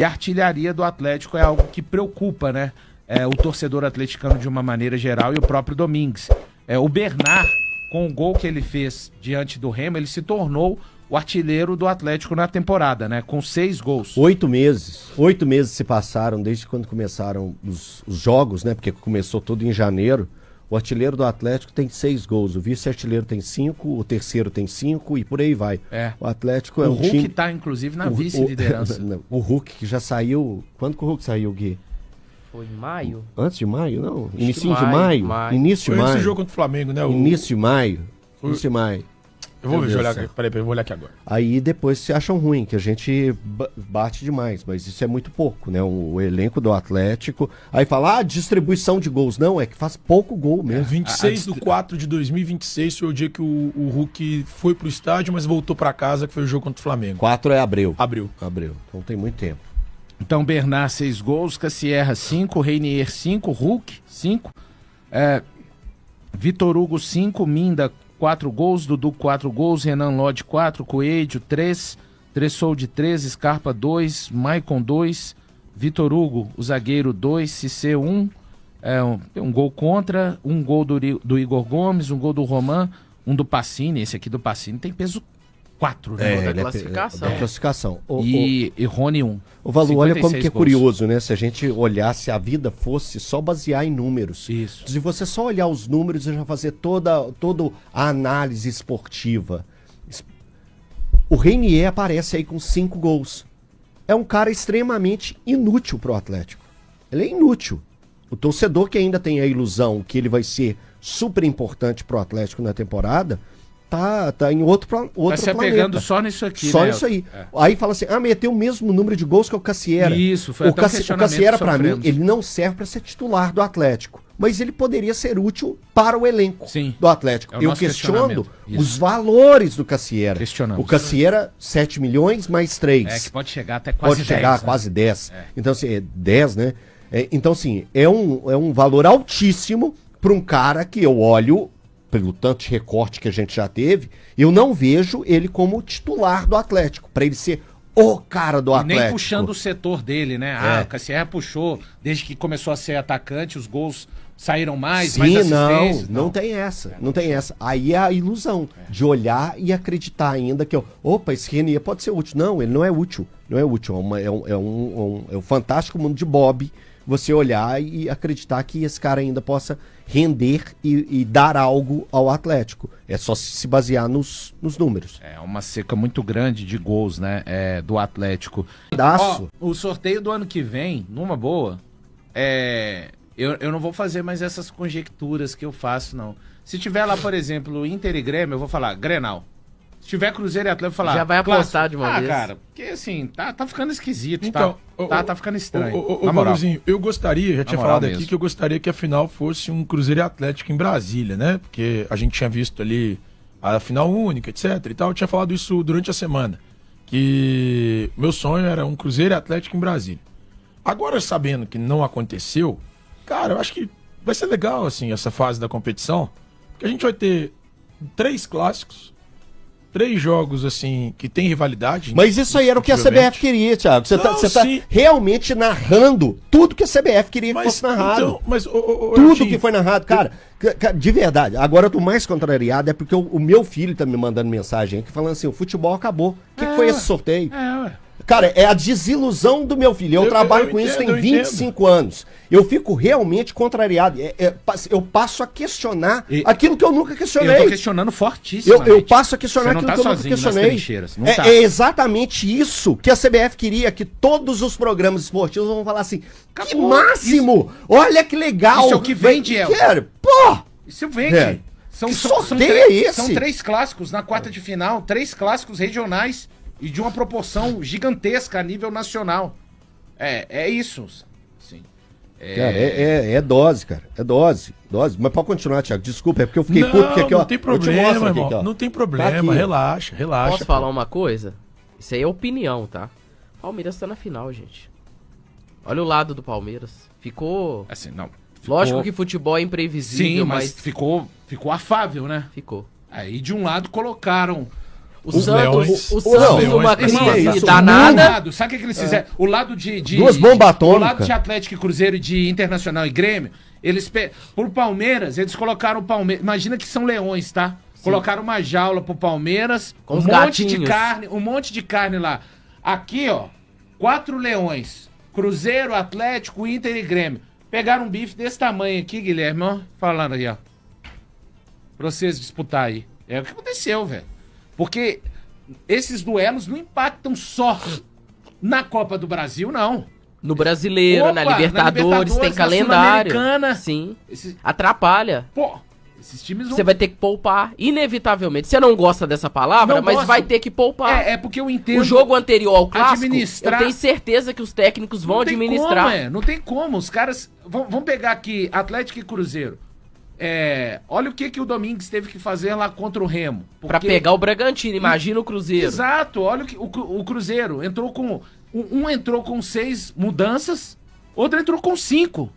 E a artilharia do Atlético é algo que preocupa, né? O torcedor atleticano de uma maneira geral e o próprio Domingues. O Bernard, com o gol que ele fez diante do Remo, ele se tornou o artilheiro do Atlético na temporada, né? Com 6 gols. 8 meses. 8 meses se passaram desde quando começaram os jogos, né? Porque começou tudo em janeiro. O artilheiro do Atlético tem 6 gols, o vice-artilheiro tem 5, o terceiro tem 5 e por aí vai. O Atlético é um time... O Hulk tá, inclusive, na vice-liderança. O Hulk que já saiu... Quando que o Hulk saiu, Gui? Foi em maio? Antes de maio, não? Início de maio? Início de maio. Foi esse jogo contra o Flamengo, né? Início de maio. Início de maio. Eu vou olhar aqui. Peraí, eu vou olhar aqui agora. Aí depois se acham ruim, que a gente bate demais, mas isso é muito pouco, né? O elenco do Atlético. Aí fala, distribuição de gols. Não, é que faz pouco gol mesmo. 26/4/2026 foi o dia que o Hulk foi pro estádio, mas voltou pra casa, que foi o jogo contra o Flamengo. 4 é abril. Abril. Então tem muito tempo. Então, Bernard, 6 gols, Cassierra, 5, Reinier, 5, Hulk, 5, Vitor Hugo, 5, Minda, 4 gols, Dudu, 4 gols, Renan Lodge, 4, Coelho, 3, Tressolde, 3, Scarpa, 2, Maicon, 2, Vitor Hugo, o zagueiro, 2, Cissé, 1, um gol contra, um gol do Igor Gomes, um gol do Roman, um do Pacini. Esse aqui do Pacini tem peso 4, né? Da classificação. Da classificação. E Rony 1. O Valor, olha como que é gols. curioso, né? Se a gente olhasse, a vida fosse só basear em números. Isso. Se você só olhar os números e já fazer toda a análise esportiva. O Reinier aparece aí com 5 gols. É um cara extremamente inútil pro Atlético. Ele é inútil. O torcedor que ainda tem a ilusão que ele vai ser super importante pro Atlético na temporada... Tá em outro planeta. Tá se apegando só nisso aqui, Só né? nisso aí. Aí fala assim, mas tem o mesmo número de gols que o Cassiera. Isso, foi até um questionamento. O Cassiera, pra mim, ele não serve pra ser titular do Atlético. Mas ele poderia ser útil para o elenco do Atlético. Eu questiono os valores do Cassiera. Questionamos. O Cassiera, 7 milhões mais 3. Que pode chegar até quase 10. Pode chegar a quase 10. Então, assim, 10, né? Então, assim, é um valor altíssimo para um cara que eu olho... pelo tanto de recorte que a gente já teve, eu não vejo ele como titular do Atlético, para ele ser o cara do Atlético. Nem puxando o setor dele, né? O Cassierra puxou, desde que começou a ser atacante, os gols saíram mais, mais assistências. Não tem essa, não tem essa. Aí é a ilusão de olhar e acreditar ainda que, esse Renier pode ser útil. Não, ele não é útil, é um fantástico mundo de Bob, você olhar e acreditar que esse cara ainda possa render e dar algo ao Atlético. É só se basear nos números. É uma seca muito grande de gols, né? Do Atlético. O sorteio do ano que vem, numa boa, eu não vou fazer mais essas conjecturas que eu faço, não. Se tiver lá, por exemplo, Inter e Grêmio, eu vou falar Grenal. Se tiver Cruzeiro e Atlético, eu vou falar... Já vai apostar de uma vez. Cara, porque assim, tá ficando esquisito, então, tá ficando estranho. Ô Valorzinho, eu gostaria, já tinha falado mesmo. aqui, que eu gostaria que a final fosse um Cruzeiro e Atlético em Brasília, né? Porque a gente tinha visto ali a final única, etc e tal. Eu tinha falado isso durante a semana, que meu sonho era um Cruzeiro e Atlético em Brasília. Agora, sabendo que não aconteceu, cara, eu acho que vai ser legal, assim, essa fase da competição, porque a gente vai ter 3 clássicos, 3 jogos, assim, que tem rivalidade. Mas isso aí era o que a CBF queria, Thiago. Você tá realmente narrando tudo que a CBF queria que fosse narrado. Então, tudo que foi narrado. Cara, de verdade, agora eu tô mais contrariado, é porque o meu filho tá me mandando mensagem aqui falando assim, o futebol acabou. O que foi esse sorteio? Cara, é a desilusão do meu filho. Eu trabalho com isso tem 25 anos. Eu fico realmente contrariado. Eu passo a questionar aquilo que eu nunca questionei. Eu tô questionando fortíssimo. Eu passo a questionar aquilo que eu nunca questionei. É exatamente isso que a CBF queria, que todos os programas esportivos vão falar assim, que máximo! Olha que legal! Isso é o que vende, Isso vende. São 3 clássicos na quarta de final, 3 clássicos regionais e de uma proporção gigantesca a nível nacional. É isso. Sim. Cara, é dose, cara. É dose. Mas pode continuar, Thiago. Desculpa, é porque eu fiquei puto. Porque aqui, não tem problema, irmão. Aqui, não tem problema. Relaxa. Posso falar uma coisa? Isso aí é opinião, tá? Palmeiras tá na final, gente. Olha o lado do Palmeiras. Ficou... Assim, não. Lógico que futebol é imprevisível, mas ficou afável, né? Ficou. Aí de um lado colocaram O Santos, Leões. Santos Não, numa mas crise isso, danada. Sabe o que eles fizeram? O lado de Duas bombas atômicas. O lado de Atlético e Cruzeiro e de Internacional e Grêmio, por Palmeiras, eles colocaram o Palmeiras. Imagina que são leões, tá? Colocaram uma jaula pro Palmeiras, Com um os monte de gatinhos. carne, um monte de carne lá. Aqui, ó, 4 leões. Cruzeiro, Atlético, Inter e Grêmio. Pegaram um bife desse tamanho aqui, Guilherme, ó. Falando aí, ó. Pra vocês disputar aí. É o que aconteceu, velho. Porque esses duelos não impactam só na Copa do Brasil, não. No Brasileiro, Opa, na na Libertadores, Libertadores, tem na calendário. Sul-Americana. Sim. Esse- Atrapalha. Pô, esses times vão... Você vai ter que poupar, inevitavelmente. Você não gosta dessa palavra, Não mas gosto. vai ter que poupar. É porque eu entendo... O jogo anterior ao clássico, administrar- eu tenho certeza que os técnicos vão Não tem administrar. como, não tem como. Os caras... Vamos pegar aqui Atlético e Cruzeiro. Olha o que o Domingues teve que fazer lá contra o Remo. Pra pegar o Bragantino, imagina o Cruzeiro. Exato, olha o Cruzeiro. Entrou com... Um entrou com 6 mudanças, outro entrou com 5.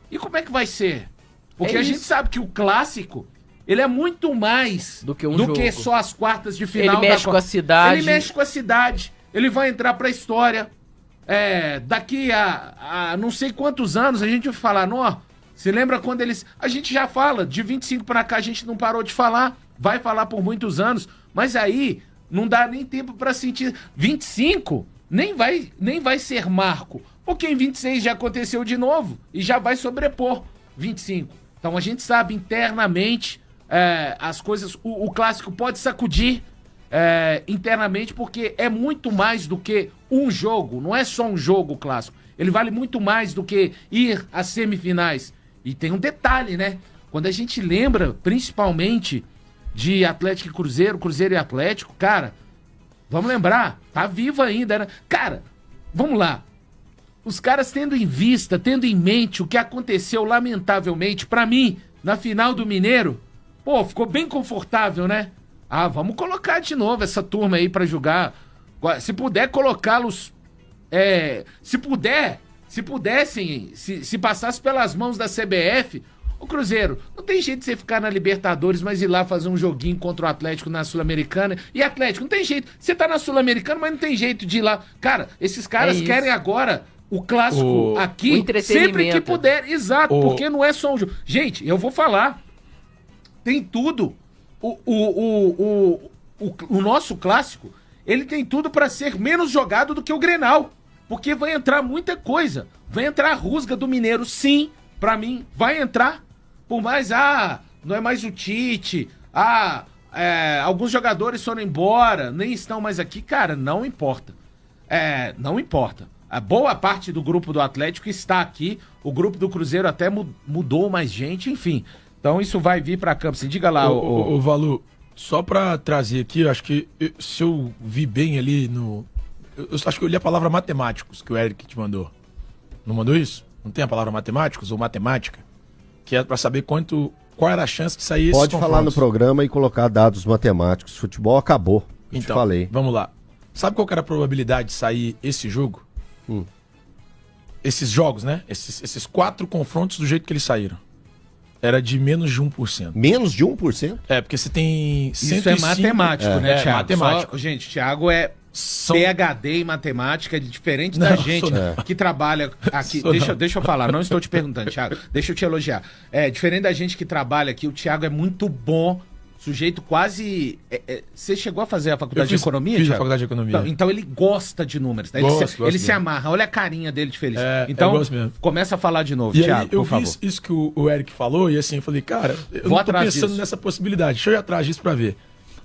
E como é que vai ser? Porque É a gente isso. sabe que o clássico, ele é muito mais Do que um do jogo. que só as quartas de final. Ele mexe da com a cidade. Ele mexe com a cidade. Ele vai entrar pra história. Daqui a não sei quantos anos a gente vai falar, não, se lembra quando eles... A gente já fala, de 25 pra cá a gente não parou de falar, vai falar por muitos anos, mas aí não dá nem tempo pra sentir... 25 nem vai ser marco, porque em 26 já aconteceu de novo e já vai sobrepor 25. Então a gente sabe internamente as coisas... O clássico pode sacudir internamente, porque é muito mais do que um jogo, não é só um jogo clássico. Ele vale muito mais do que ir às semifinais. E tem um detalhe, né? Quando a gente lembra, principalmente, de Atlético e Cruzeiro, Cruzeiro e Atlético, cara, vamos lembrar, tá vivo ainda, né? Cara, vamos lá. Os caras tendo em vista, tendo em mente o que aconteceu, lamentavelmente, pra mim, na final do Mineiro, pô, ficou bem confortável, né? Ah, vamos colocar de novo essa turma aí pra jogar. Se puder colocá-los... Se pudessem, se passasse pelas mãos da CBF, o Cruzeiro, não tem jeito de você ficar na Libertadores, mas ir lá fazer um joguinho contra o Atlético na Sul-Americana. E Atlético, não tem jeito. Você tá na Sul-Americana, mas não tem jeito de ir lá. Cara, esses caras querem agora o clássico O aqui, entretenimento. sempre que puder. Exato, porque não é só um jogo. Gente, eu vou falar. Tem tudo. O nosso clássico, ele tem tudo pra ser menos jogado do que o Grenal. Porque vai entrar muita coisa. Vai entrar a rusga do Mineiro, sim. Pra mim, vai entrar. Por mais, não é mais o Tite. Alguns jogadores foram embora, nem estão mais aqui. Cara, não importa. Não importa. A boa parte do grupo do Atlético está aqui. O grupo do Cruzeiro até mudou mais gente, enfim. Então isso vai vir pra campo. Assim, diga lá, Ô, Valu, só pra trazer aqui, eu acho que se eu vi bem ali no... Eu acho que eu li a palavra matemáticos que o Eric te mandou. Não mandou isso? Não tem a palavra matemáticos ou matemática? Que é pra saber qual era a chance de sair esses Pode falar no confrontos. programa e colocar dados matemáticos. Futebol acabou. Eu te Então, falei. vamos lá. Sabe qual que era a probabilidade de sair esse jogo? Esses jogos, né? Esses 4 confrontos do jeito que eles saíram. Era de menos de 1%. Menos de 1%? Porque você tem Isso 105... é matemático, né, Thiago? matemático. Gente, Thiago é São... PhD em matemática, diferente Não, da gente sou não. que trabalha aqui. Sou não. Deixa eu falar, não estou te perguntando, Thiago. Deixa eu te elogiar. Diferente da gente que trabalha aqui, o Thiago é muito bom, sujeito quase... Você chegou a fazer a faculdade de economia, Fiz a Thiago? faculdade de economia. Então ele gosta de números, né? Gosto Ele se mesmo. amarra. Olha a carinha dele de feliz. Eu Então, gosto mesmo. começa a falar de novo, E Thiago, aí, eu por vi favor. isso que o Eric falou, e assim, eu falei, cara, eu Vou não tô atrás pensando disso. nessa possibilidade. Deixa eu ir atrás disso pra ver.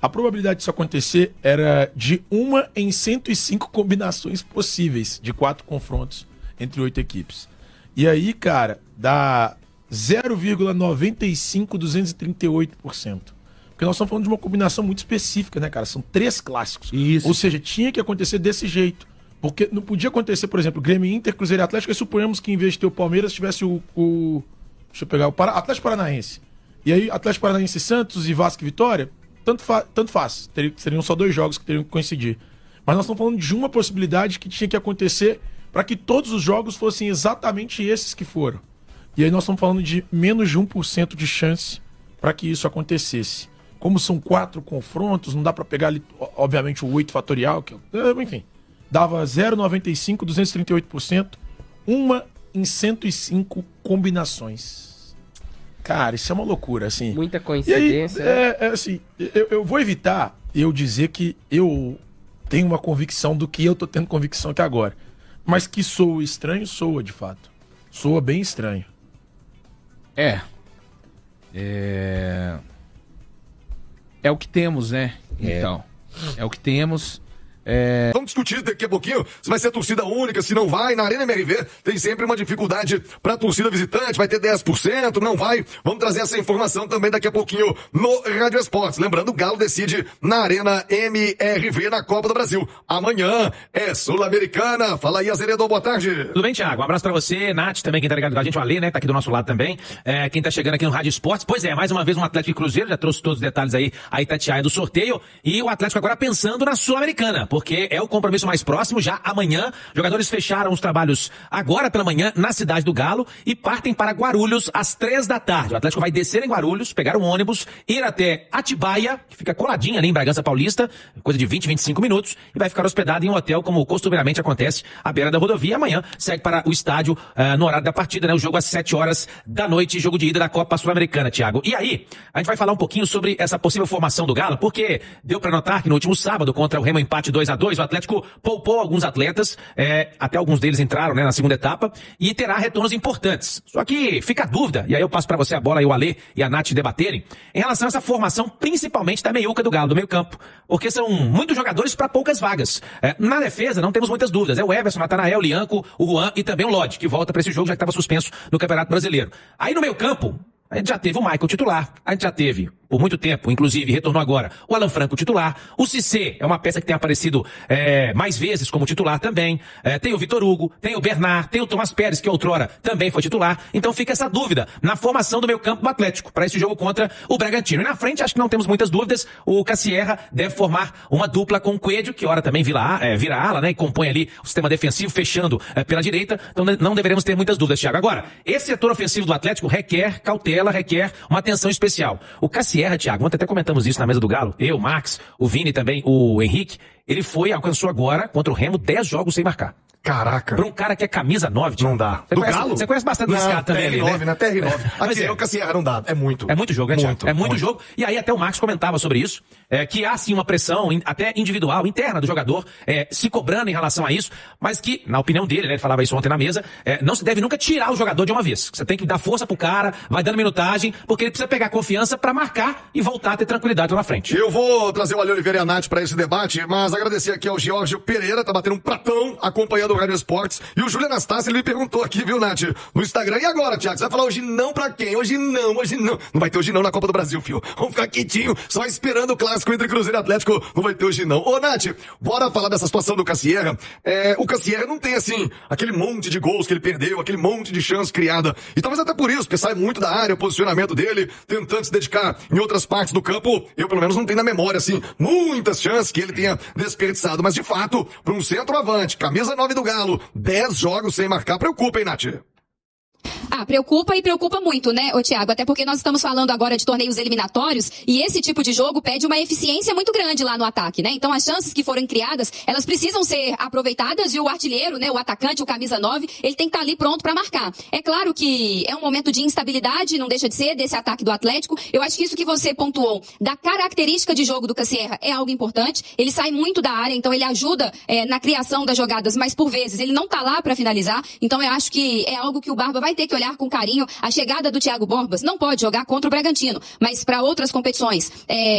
A probabilidade disso acontecer era de 1 em 105 combinações possíveis de 4 confrontos entre 8 equipes. E aí, cara, dá 0,95238%. Porque nós estamos falando de uma combinação muito específica, né, cara? São 3 clássicos. Isso. Ou seja, tinha que acontecer desse jeito. Porque não podia acontecer, por exemplo, Grêmio, Inter, Cruzeiro e Atlético, e suponhamos que em vez de ter o Palmeiras, tivesse deixa eu pegar o Atlético Paranaense. E aí, Atlético Paranaense, Santos e Vasco e Vitória, tanto faz. Seriam só 2 jogos que teriam que coincidir. Mas nós estamos falando de uma possibilidade que tinha que acontecer para que todos os jogos fossem exatamente esses que foram. E aí nós estamos falando de menos de 1% de chance para que isso acontecesse. como são 4 confrontos, não dá pra pegar ali, obviamente, o 8 fatorial, enfim, dava 0,95, 238%, 1 em 105 combinações. Cara, isso é uma loucura, assim. Muita coincidência. E aí, assim, eu vou evitar eu dizer que eu tenho uma convicção do que eu tô tendo convicção até agora. Mas que soa estranho, soa de fato. Soa bem estranho. É o que temos, né? Então, é o que temos. Vamos discutir daqui a pouquinho se vai ser torcida única, se não vai. Na Arena MRV tem sempre uma dificuldade para torcida visitante, vai ter 10%, não vai. Vamos trazer essa informação também daqui a pouquinho no Rádio Esportes. Lembrando, o Galo decide na Arena MRV na Copa do Brasil. Amanhã é Sul-Americana. Fala aí, Azeredo, boa tarde. Tudo bem, Thiago? Um abraço pra você, Nath, também, quem tá ligado com a gente, o Alê, né, tá aqui do nosso lado também. Quem tá chegando aqui no Rádio Esportes, pois é, mais uma vez um Atlético e Cruzeiro, já trouxe todos os detalhes aí, a Itatiaia do sorteio, e o Atlético agora pensando na Sul-Americana, porque é o compromisso mais próximo, já amanhã. Jogadores fecharam os trabalhos agora pela manhã na cidade do Galo e partem para Guarulhos às 3 da tarde. O Atlético vai descer em Guarulhos, pegar um ônibus, ir até Atibaia, que fica coladinha ali em Bragança Paulista, coisa de 20, 25 minutos, e vai ficar hospedado em um hotel, como costumeiramente acontece, à beira da rodovia. Amanhã segue para o estádio no horário da partida, né? O jogo às 7 horas da noite, jogo de ida da Copa Sul-Americana, Thiago. E aí, a gente vai falar um pouquinho sobre essa possível formação do Galo, porque deu para notar que no último sábado, contra o Remo, empate 2-2, o Atlético poupou alguns atletas, até alguns deles entraram, né, na segunda etapa, e terá retornos importantes. Só que fica a dúvida, e aí eu passo para você a bola e o Alê e a Nath debaterem, em relação a essa formação, principalmente da meiuca do Galo, do meio campo, porque são muitos jogadores para poucas vagas. Na defesa não temos muitas dúvidas, é o Everson, o Natanael, o Lianco, o Juan e também o Lodge, que volta para esse jogo, já que estava suspenso no Campeonato Brasileiro. Aí no meio campo, a gente já teve o Michael titular, a gente já teve, por muito tempo, inclusive, retornou agora, o Alan Franco titular, o Cissé é uma peça que tem aparecido mais vezes como titular também, tem o Vitor Hugo, tem o Bernard, tem o Tomás Pérez, que outrora também foi titular, então fica essa dúvida na formação do meio campo do Atlético, para esse jogo contra o Bragantino. E na frente, acho que não temos muitas dúvidas, o Cassierra deve formar uma dupla com o Coelho, que ora também vira ala, né, e compõe ali o sistema defensivo, fechando pela direita, então não deveremos ter muitas dúvidas, Thiago. Agora, esse setor ofensivo do Atlético requer cautela, requer uma atenção especial. O Cassierra, Thiago, ontem até comentamos isso na mesa do Galo, eu, o Max, o Vini também, o Henrique, ele alcançou agora, contra o Remo, 10 jogos sem marcar. Caraca. Pra um cara que é camisa 9, não dá. Do Galo? Você conhece bastante desse cara também ali, né? Na TR9. Aqui é o Cassierra, não dá. É muito. É muito jogo, né, Thiago? É muito jogo. E aí até o Marcos comentava sobre isso, que há sim uma pressão, até individual, interna do jogador, se cobrando em relação a isso, mas que, na opinião dele, né, ele falava isso ontem na mesa, não se deve nunca tirar o jogador de uma vez. Você tem que dar força pro cara, vai dando minutagem, porque ele precisa pegar confiança pra marcar e voltar a ter tranquilidade lá na frente. Eu vou trazer o Ali Oliveira e a Nath pra esse debate, mas agradecer aqui ao Giorgio Pereira, tá batendo um pratão acompanhando o Rádio Esportes. E o Júlio Anastácio, ele me perguntou aqui, viu, Nath, no Instagram. E agora, Thiago, você vai falar hoje não pra quem? Hoje não. Não vai ter hoje não na Copa do Brasil, filho. Vamos ficar quietinho, só esperando o clássico entre Cruzeiro e Atlético. Não vai ter hoje não. Ô, Nath, bora falar dessa situação do Cassierra. O Cassierra não tem, assim, aquele monte de gols que ele perdeu, aquele monte de chance criada. E talvez até por isso, porque sai muito da área, o posicionamento dele, tentando se dedicar em outras partes do campo. Eu, pelo menos, não tenho na memória, assim, muitas chances que ele tenha desperdiçado. Mas, de fato, para um centroavante, camisa 9 do Galo, 10 jogos sem marcar, preocupa, hein, Nath? Preocupa e preocupa muito, né, Thiago? Até porque nós estamos falando agora de torneios eliminatórios e esse tipo de jogo pede uma eficiência muito grande lá no ataque, né? Então as chances que foram criadas, elas precisam ser aproveitadas e o artilheiro, né, o atacante, o camisa 9, ele tem que estar ali pronto para marcar. É claro que é um momento de instabilidade, não deixa de ser, desse ataque do Atlético. Eu acho que isso que você pontuou da característica de jogo do Cassierra é algo importante. Ele sai muito da área, então ele ajuda na criação das jogadas, mas por vezes ele não tá lá para finalizar. Então eu acho que é algo que o Barba vai ter que olhar com carinho. A chegada do Thiago Borbas não pode jogar contra o Bragantino, mas para outras competições,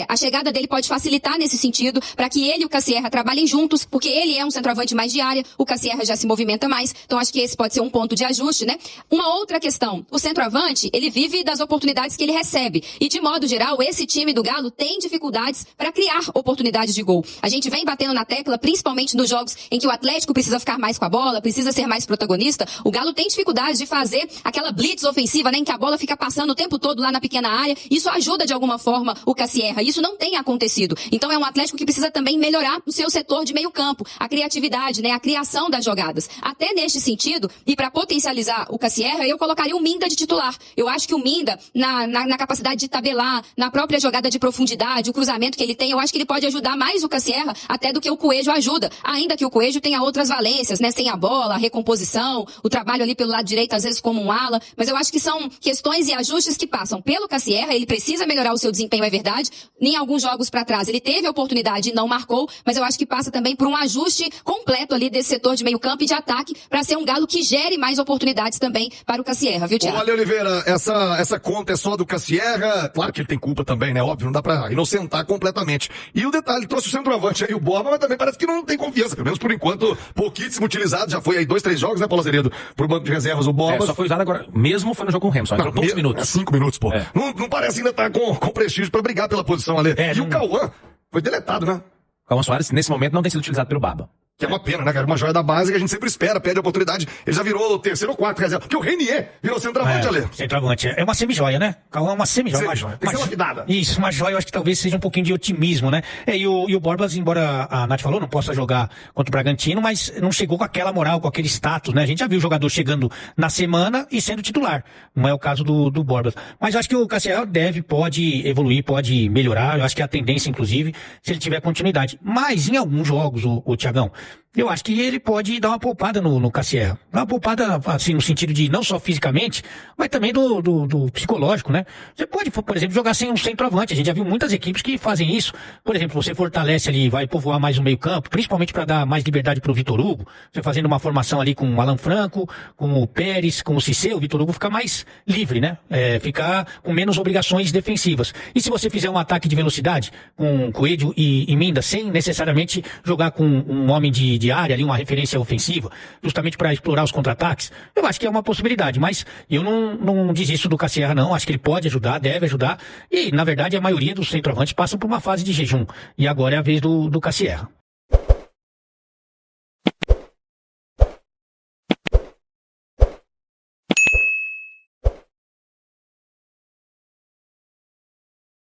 a chegada dele pode facilitar nesse sentido, para que ele e o Cassierra trabalhem juntos, porque ele é um centroavante mais de área, o Cassierra já se movimenta mais, então acho que esse pode ser um ponto de ajuste, né? Uma outra questão, o centroavante, ele vive das oportunidades que ele recebe, e de modo geral, esse time do Galo tem dificuldades para criar oportunidades de gol. A gente vem batendo na tecla, principalmente nos jogos em que o Atlético precisa ficar mais com a bola, precisa ser mais protagonista, o Galo tem dificuldade de fazer aquela blitz ofensiva, né, em que a bola fica passando o tempo todo lá na pequena área, isso ajuda de alguma forma o Cassierra. Isso não tem acontecido. Então é um Atlético que precisa também melhorar o seu setor de meio campo, a criatividade, né, a criação das jogadas. Até neste sentido, e para potencializar o Cassierra, eu colocaria o Minda de titular. Eu acho que o Minda, na capacidade de tabelar, na própria jogada de profundidade, o cruzamento que ele tem, eu acho que ele pode ajudar mais o Cassierra até do que o Coelho ajuda. Ainda que o Coelho tenha outras valências, né, sem a bola, a recomposição, o trabalho ali pelo lado direito, às vezes como um ala, mas eu acho que são questões e ajustes que passam pelo Cassierra. Ele precisa melhorar o seu desempenho, é verdade. Em alguns jogos para trás ele teve a oportunidade e não marcou, mas eu acho que passa também por um ajuste completo ali desse setor de meio campo e de ataque para ser um Galo que gere mais oportunidades também para o Cassierra, viu, Thiago? Olha, Oliveira, essa conta é só do Cassierra. Claro que ele tem culpa também, né? Óbvio, não dá pra inocentar completamente. E o detalhe, trouxe o centroavante aí, o Borba, mas também parece que não tem confiança, pelo menos por enquanto, pouquíssimo utilizado. Já foi aí 2, 3 jogos, né, Paulo Azeredo? Pro banco de reservas, o Borba. Só foi usado agora, mesmo foi no jogo com o Remo, só entrou poucos minutos. 5 minutos, pô. Não parece ainda estar com prestígio pra brigar pela posição ali. E o Cauã foi deletado, né? Cauã Soares, nesse momento, não tem sido utilizado pelo Barba. Que é uma pena, né, cara? Uma joia da base que a gente sempre espera, perde a oportunidade. Ele já virou o terceiro ou quarto reserva. Porque o Renier virou centroavante, Ale. Centroavante. É uma semi-joia, né? Cauã é uma semi-joia. Uma joia. Tem que ser lapidada. Isso, uma joia, eu acho que talvez seja um pouquinho de otimismo, né? E o Borbas, embora a Nath falou, não possa jogar contra o Bragantino, mas não chegou com aquela moral, com aquele status, né? A gente já viu o jogador chegando na semana e sendo titular. Não é o caso do Borbas. Mas eu acho que o Cassierra pode evoluir, pode melhorar. Eu acho que é a tendência, inclusive, se ele tiver continuidade. Mas em alguns jogos, o Thiagão, eu acho que ele pode dar uma poupada no Cassierra. Dar uma poupada, assim, no sentido de não só fisicamente, mas também do psicológico, né? Você pode, por exemplo, jogar sem um centroavante. A gente já viu muitas equipes que fazem isso. Por exemplo, você fortalece ali, vai povoar mais o meio campo, principalmente para dar mais liberdade pro Vitor Hugo. Você fazendo uma formação ali com o Alan Franco, com o Pérez, com o Cissé, o Vitor Hugo fica mais livre, né? Ficar com menos obrigações defensivas. E se você fizer um ataque de velocidade com Coelho e Minda, sem necessariamente jogar com um homem de área ali, uma referência ofensiva, justamente para explorar os contra-ataques, eu acho que é uma possibilidade, mas eu não desisto do Cassierra, não. Acho que ele pode ajudar, deve ajudar, e na verdade a maioria dos centroavantes passam por uma fase de jejum, e agora é a vez do Cassierra.